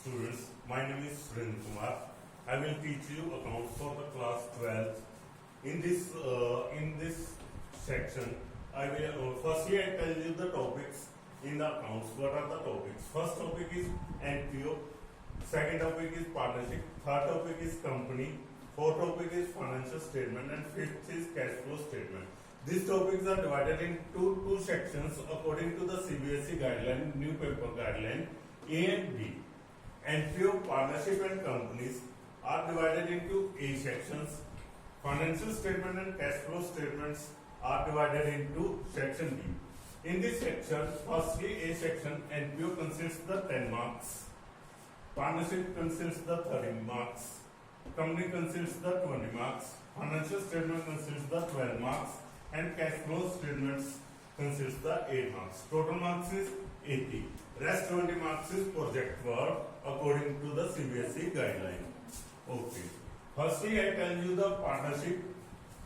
students, my name is Surendra Kumar. I will teach you accounts for the class 12th. In this section, I will firstly I tell you the topics in the accounts. What are the topics? First topic is NPO. Second topic is partnership. Third topic is company. Fourth topic is financial statement, and fifth is cash flow statement. These topics are divided into two sections according to the CBSE guideline, new paper guideline. A and B. NPO, partnership and companies are divided into A sections. Financial statement and cash flow statements are divided into section B. In this section, firstly A section, NPO consists the 10 marks. Partnership consists the 30 marks. Company consists the 20 marks. Financial statement consists the 12 marks. And cash flow statements consists the 8 marks. Total marks is 80. Rest 20 marks is project work according to the CBSE guideline. Okay. Firstly, I tell you the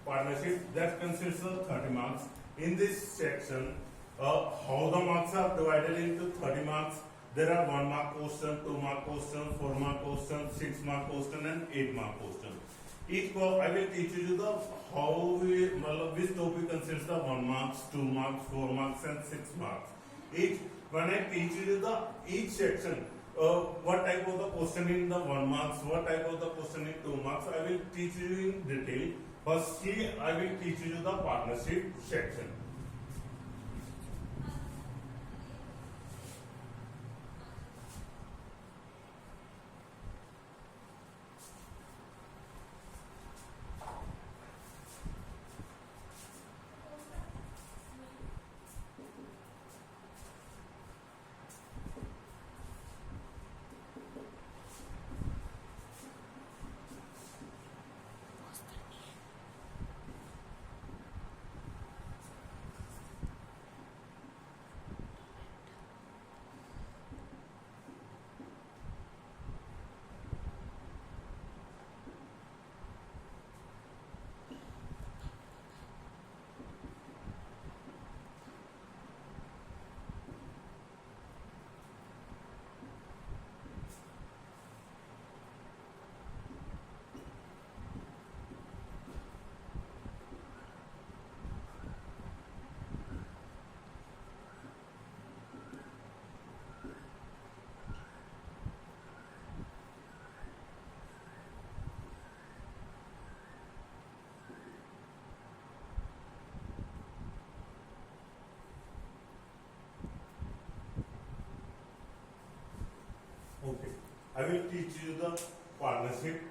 partnership that consists of 30 marks. In this section, how the marks are divided into 30 marks. There are 1 mark question, 2 mark question, 4 mark question, 6 mark question, and 8 mark question. Each I will teach you the which topic consists of 1 marks, 2 marks, 4 marks, and 6 marks. When I teach you the each section, what type of the question in the 1 marks, what type of the question in 2 marks, I will teach you in detail. Firstly, I will teach you the partnership section. Okay, I will teach you the partnership.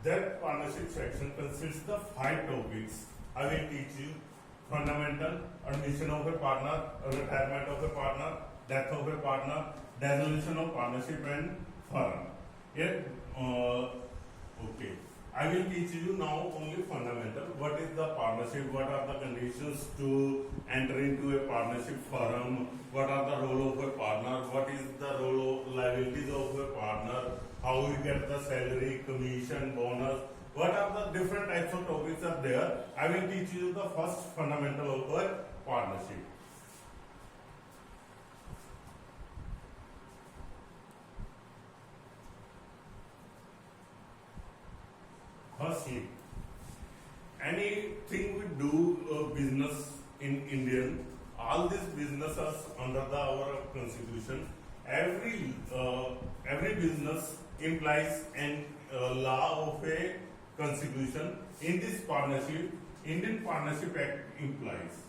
That partnership section consists of 5 topics. I will teach you fundamental, admission of a partner, retirement of a partner, death of a partner, dissolution of partnership, and firm. Okay. I will teach you now only fundamental. What is the partnership? What are the conditions to enter into a partnership firm? What are the role of a partner? What is the role of liabilities of a partner? How we get the salary, commission, bonus? What are the different types of topics are there? I will teach you the first fundamental of a partnership. Firstly, anything we do business in Indian, all these businesses under our constitution, every business implies an law of a constitution. In this partnership, Indian Partnership Act implies.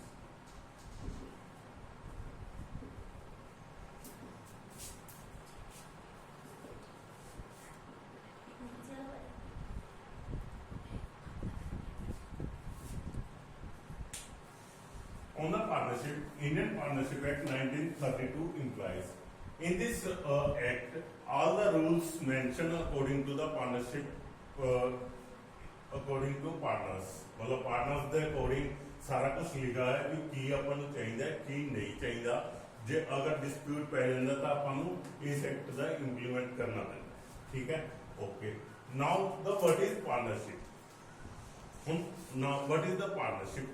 On the partnership, Indian Partnership Act 1932 implies. In this act, all the rules mentioned according to the partnership, according to partners. मतलब partners के according सारा कुछ लिखा है कि की अपन चाहिए की नहीं चाहिए. जे अगर dispute पै जाता तो अपन इस act का implement करना है. ठीक है? Okay. Now the what is partnership? Now what is the partnership?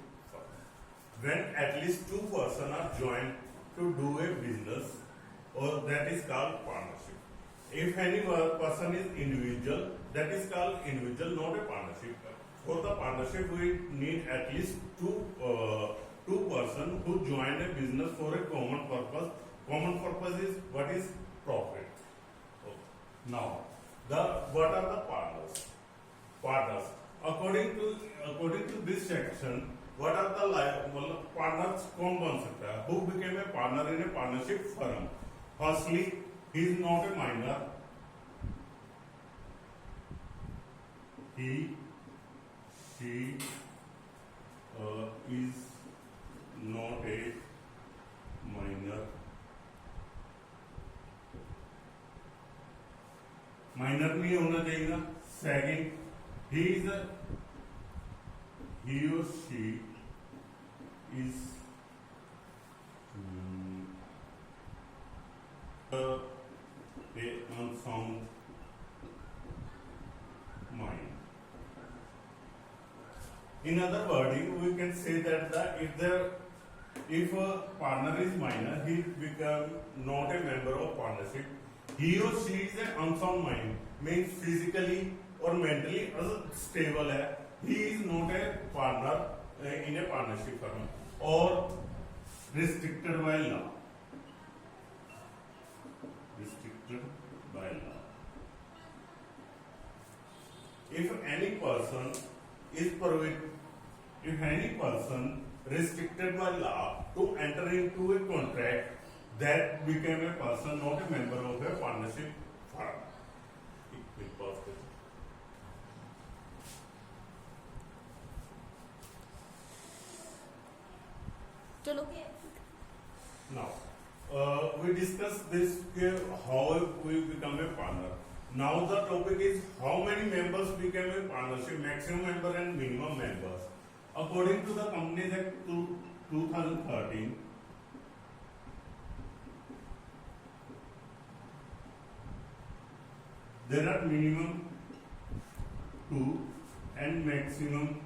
When at least 2 persons are joined to do a business, or that is called partnership. If any person is individual, that is called individual, not a partnership. For the partnership, we need at least two person who join a business for a common purpose. Common purpose is what is profit. Now, what are the partners? Partners. According to this section, what are the partners? कौन बन सकता है? Who became a partner in a partnership firm? Firstly, he is not a minor. He, she is not a minor. Minor नहीं होना चाहिए ना. Second, he or she is a unsound mind. In other wording, we can say that if a partner is minor, he become not a member of partnership. He or she is an unsound mind, means physically or mentally unstable है. He is not a partner in a partnership firm or restricted by law. Restricted by law. If any person restricted by law to enter into a contract, that became a person not a member of a partnership firm. चलो. Now, we discussed this how we become a partner. Now the topic is how many members become a partnership, maximum member and minimum members. According to the Companies Act 2013, there are minimum 2 and maximum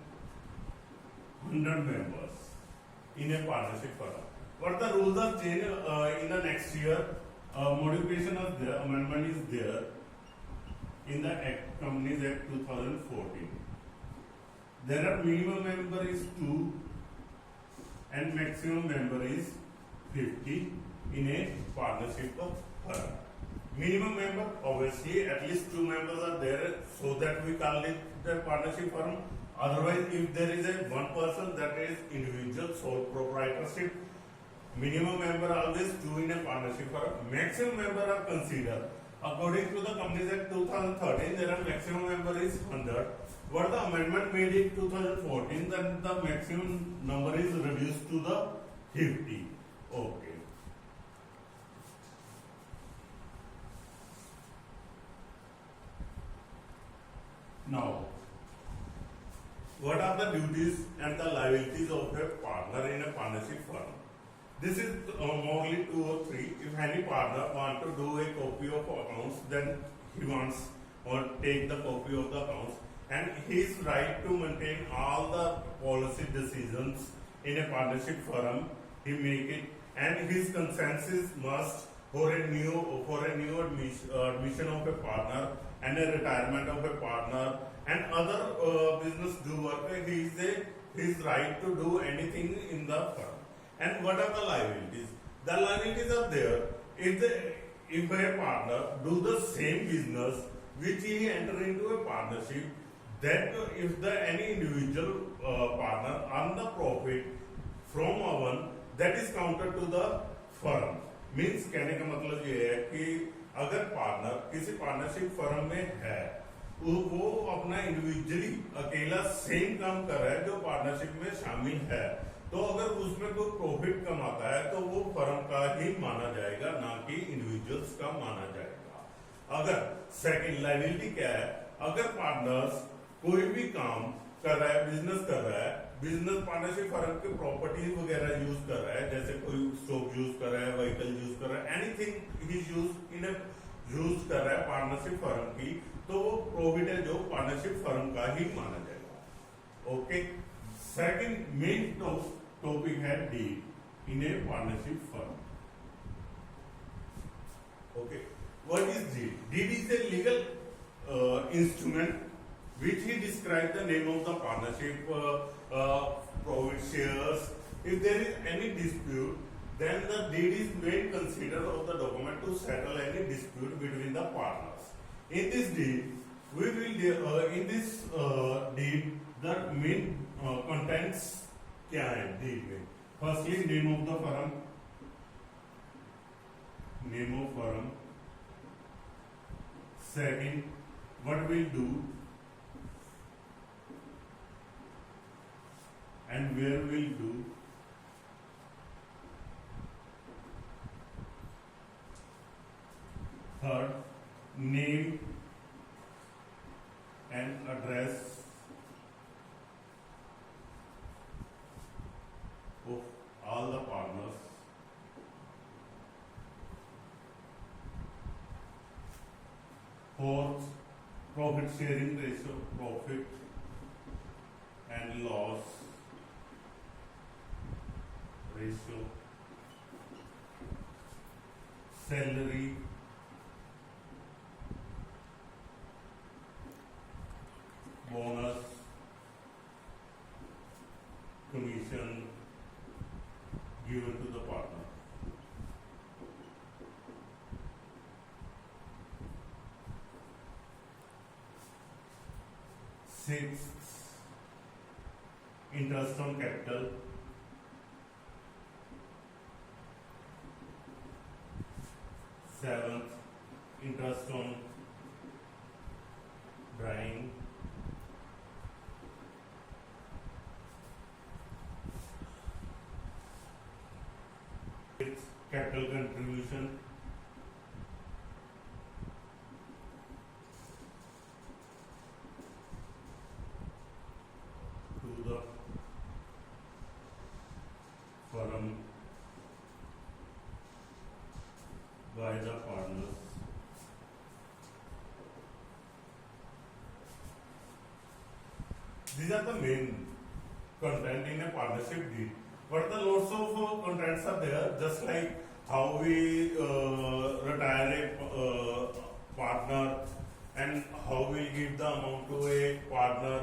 100 members in a partnership firm. But the rules are changed in the next year. Modification of the amendment is there in the Companies Act 2014. There are minimum member is 2 and maximum member is 50 in a partnership of firm. Minimum member, obviously at least 2 members are there, so that we call it the partnership firm. Otherwise, if there is a one person, that is individual sole proprietorship. Minimum member always 2 in a partnership firm. Maximum member are considered. According to the Companies Act 2013, there are maximum member is 100. What the amendment made in 2014, then the maximum number is reduced to the 50. Okay. Now, what are the duties and the liabilities of a partner in a partnership firm? This is only 2 or 3. If any partner want to do a copy of accounts, then he wants or take the copy of the accounts, and his right to maintain all the policy decisions in a partnership firm, he make it, and his consensus must for a new admission of a partner and a retirement of a partner and other business do work. His right to do anything in the firm. And what are the liabilities? The liabilities are there if a partner do the same business which he enter into a partnership, that if any individual partner earn the profit from one, that is counted to the firm. Means कहने का मतलब ये है कि अगर partner किसी partnership firm में है, वो अपना इंडिविजुअली अकेला सेम काम कर रहा है जो पार्टनरशिप में शामिल है, तो अगर उसमें कोई प्रॉफिट कमाता है तो वो फर्म का ही माना जाएगा, ना कि इंडिविजुअल्स का माना जाएगा। अगर सेकंड लायबिलिटी क्या है, अगर पार्टनर्स कोई भी काम कर रहा है, बिजनेस कर रहा है, बिजनेस पार्टनरशिप फर्म के प्रॉपर्टी वगैरह यूज कर रहा है, जैसे कोई स्टॉक यूज कर रहा है, व्हीकल यूज कर रहा है, एनीथिंग ही यूज कर रहा है पार्टनरशिप फर्म की, तो वो प्रॉफिट है जो पार्टनरशिप फर्म का ही माना जाएगा। ओके, सेकंड मेन टॉपिक है deed in a partnership firm. Okay, What is deed? Deed is a legal instrument which he describes the name of the partnership, profit shares. If there is any dispute, then the deed is made consider of the document to settle any dispute between the partners. In this deed, we will in this deed the main contents क्या है deed में? Firstly, name of the firm, name of firm. Second, what we'll do and where we'll do. Third, name and address of all the partners. Fourth, profit sharing ratio, profit and loss ratio, salary, bonus, commission given to the partner. Sixth, interest on capital. Seventh, interest on drawing. Eighth, capital contribution. To the firm by the partners. These are the main content in a partnership deed. But the lots of contents are there, just like how we retire a partner and how we give the amount to a partner,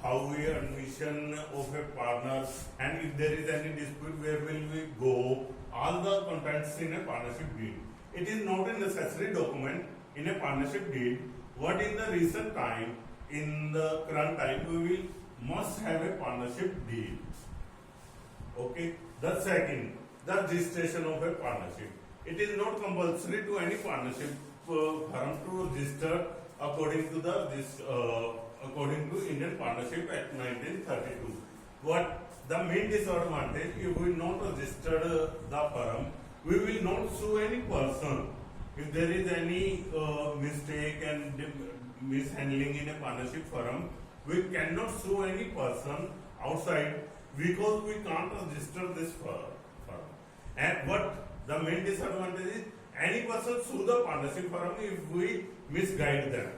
how we admission of a partner, and if there is any dispute, where will we go? All the contents in a partnership deed. It is not a necessary document in a partnership deed. What in the recent time, in the current time, we will must have a partnership deed. Okay. The second, the registration of a partnership. It is not compulsory to any partnership firm to register according to according to Indian Partnership Act 1932. What the main disadvantage, if we not register the firm, we will not sue any person. If there is any mistake and mishandling in a partnership firm, we cannot sue any person outside because we can't register this firm. And what the main disadvantage is, any person sue the partnership firm if we misguide them.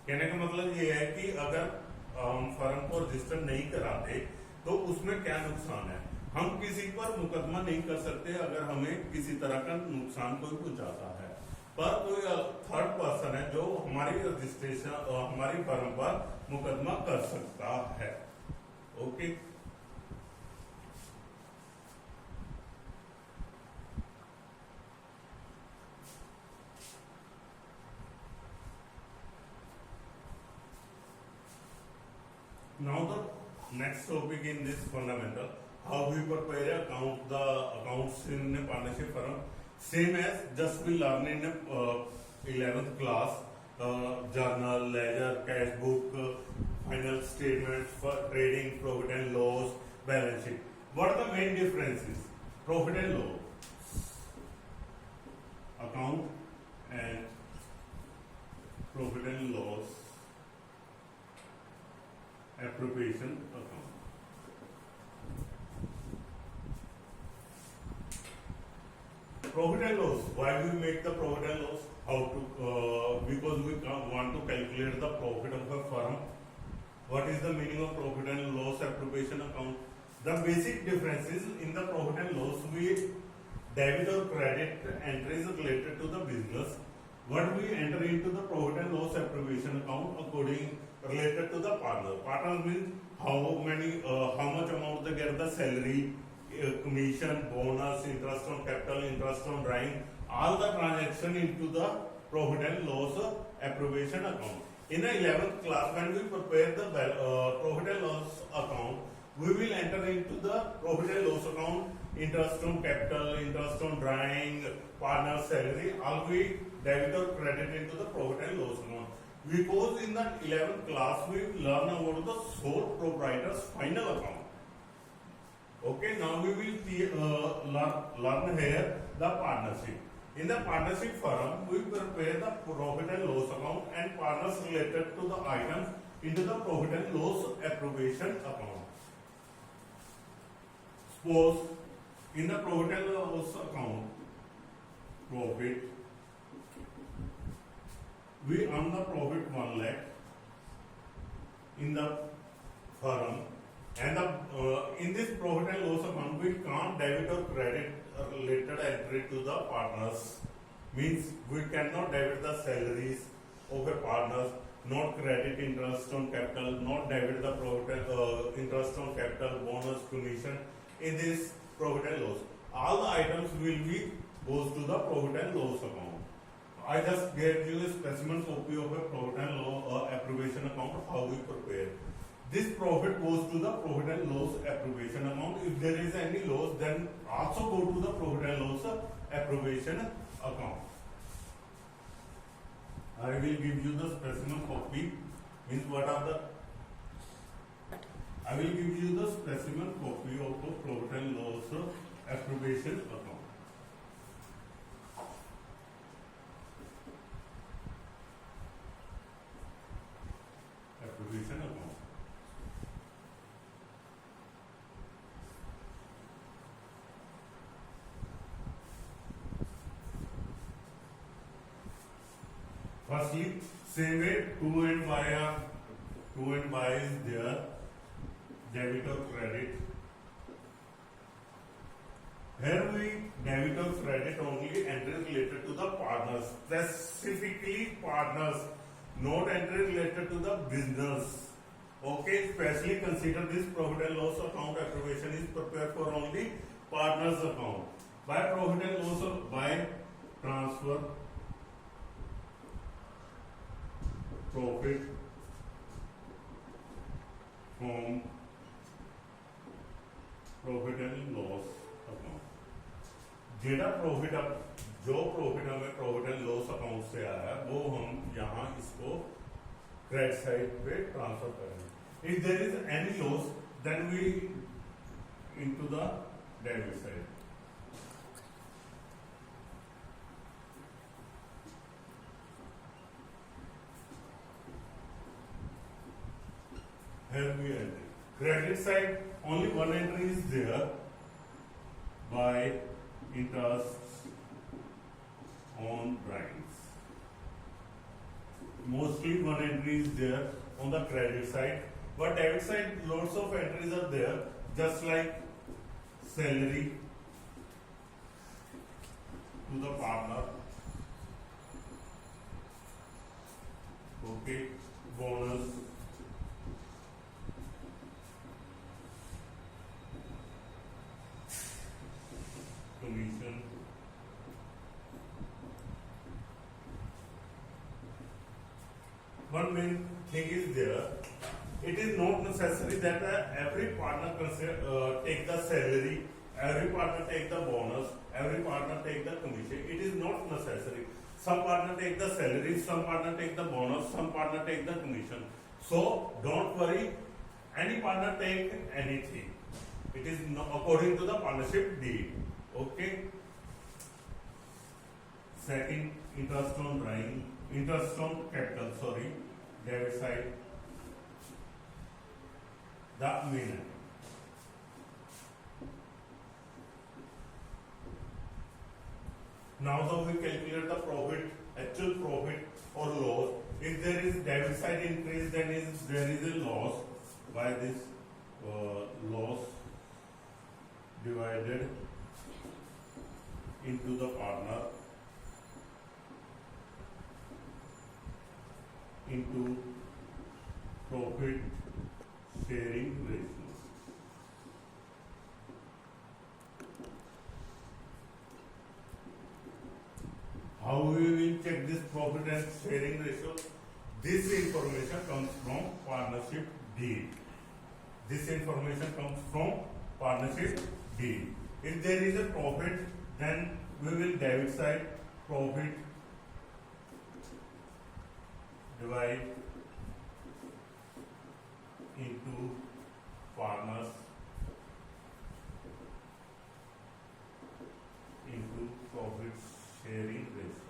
कहने का मतलब ये है कि अगर हम firm को register नहीं कराते तो उसमें क्या नुकसान है? हम किसी पर मुकदमा नहीं कर सकते अगर हमें किसी तरह का नुकसान कोई पहुंचाता है, पर कोई थर्ड पर्सन है जो हमारी रजिस्ट्रेशन हमारी फर्म पर मुकदमा कर सकता है. Okay. Now the next topic in this fundamental, how we prepare accounts in a partnership firm, same as just we learn in 11th class, journal, ledger, cash book, final statements for trading, profit and loss, balance sheet. What are the main differences? Profit and loss, account and profit and loss, appropriation account. Profit and loss. Why do we make the profit and loss? How to? Because we want to calculate the profit of a firm. What is the meaning of profit and loss appropriation account? The basic differences in the profit and loss, we debit or credit entries related to the business, What we enter into the profit and loss appropriation account according related to the partner. Partner means how much amount they get the salary, commission, bonus, interest on capital, interest on drawing, all the transaction into the profit and loss appropriation account. In the 11th class, when we prepare the profit and loss account, we will enter into the profit and loss account interest on capital, interest on drawing, partner salary, all we debit or credit into the profit and loss account. Because in the 11th class we learn about the sole proprietor's final account. Okay, now we will learn here the partnership. In the partnership firm, we prepare the profit and loss account and partners related to the items into the profit and loss appropriation account. Suppose in the profit and loss account, profit, we earn the profit 1 lakh in the firm, and in this profit and loss account we can't debit or credit related entry to the partners. Means we cannot debit the salaries of a partners, not credit interest on capital, not debit the profit interest on capital, bonus, commission in this profit and loss. All the items will be goes to the profit and loss account. I just gave you a specimen copy of a profit and loss appropriation account, how we prepare. This profit goes to the profit and loss appropriation account. If there is any loss, then also go to the profit and loss appropriation account. I will give you the specimen copy. Means what are the? I will give you the specimen copy of the profit and loss appropriation account. Appropriation account. Firstly, same way 2 and Y is there, debit or credit. Here we debit or credit only entry related to the partners, specifically partners, not entry related to the business. Okay, especially consider this profit and loss account appropriation is prepared for only partners account. By profit and loss, by transfer profit from profit and loss account. जेड़ा profit अब जो profit हमें profit and loss account से आया वो हम यहाँ इसको क्रेडिट साइड पे ट्रांसफर करेंगे. If there is any loss then we into the debit side. Here we enter. Credit side, only one entry is there by interest on drawings. Mostly one entry is there on the credit side, but debit side lots of entries are there, just like salary to the partner. Okay, bonus. Commission. One main thing is there. It is not necessary that every partner take the salary, every partner take the bonus, every partner take the commission. It is not necessary. Some partner take the salary, some partner take the bonus, some partner take the commission. So don't worry. Any partner take anything. It is according to the partnership deed. Okay. Second, interest on drawing, interest on capital, sorry, debit side, the main. Now we calculate the profit, actual profit or loss. If there is debit side increase, then there is a loss. By this loss divided into the partner into profit sharing ratio. How we will check this profit and sharing ratio? This information comes from partnership deed. This information comes from partnership deed. If there is a profit, then we will debit side profit divide into partners into profit sharing ratio.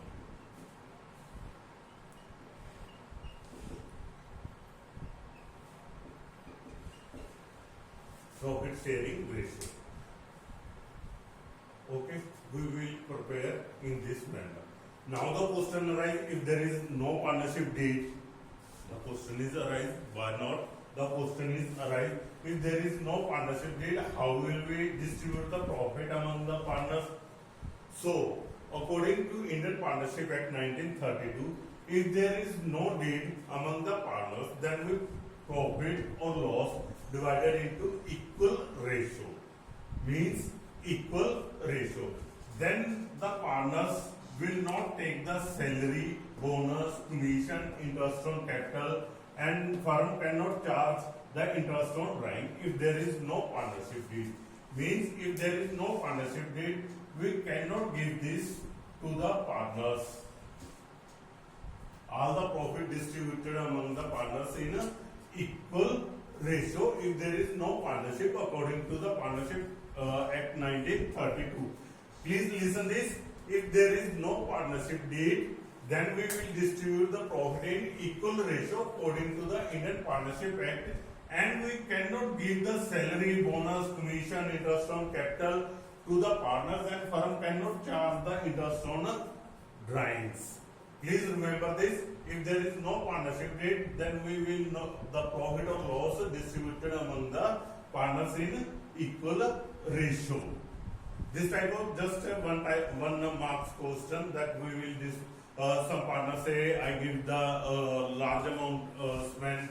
Profit sharing ratio. Okay, we will prepare in this manner. Now the question arises, if there is no partnership deed, the question is arise, why not? The question is arise, if there is no partnership deed, how will we distribute the profit among the partners? So, according to Indian Partnership Act 1932, if there is no deed among the partners, then we profit or loss divided into equal ratio. Means equal ratio. Then the partners will not take the salary, bonus, commission, interest on capital, and firm cannot charge the interest on drawing if there is no partnership deed. Means if there is no partnership deed, we cannot give this to the partners. All the profit distributed among the partners in a equal ratio if there is no partnership according to the Partnership Act 1932. Please listen this. If there is no partnership deed, then we will distribute the profit in equal ratio according to the Indian Partnership Act, and we cannot give the salary, bonus, commission, interest on capital to the partners, and firm cannot charge the interest on drawings. Please remember this. If there is no partnership deed, then we will know the profit or loss distributed among the partners in equal ratio. This type of just one marks question that we will some partners say I give the large amount spent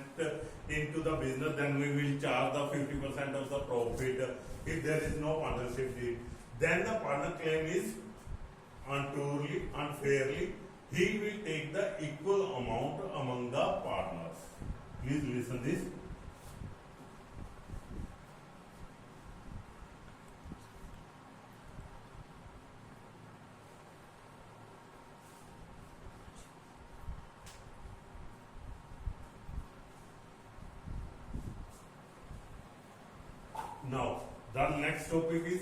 into the business, then we will charge the 50% of the profit. If there is no partnership deed, then the partner claim is untruly, unfairly. He will take the equal amount among the partners. Please listen this. Now, the next topic is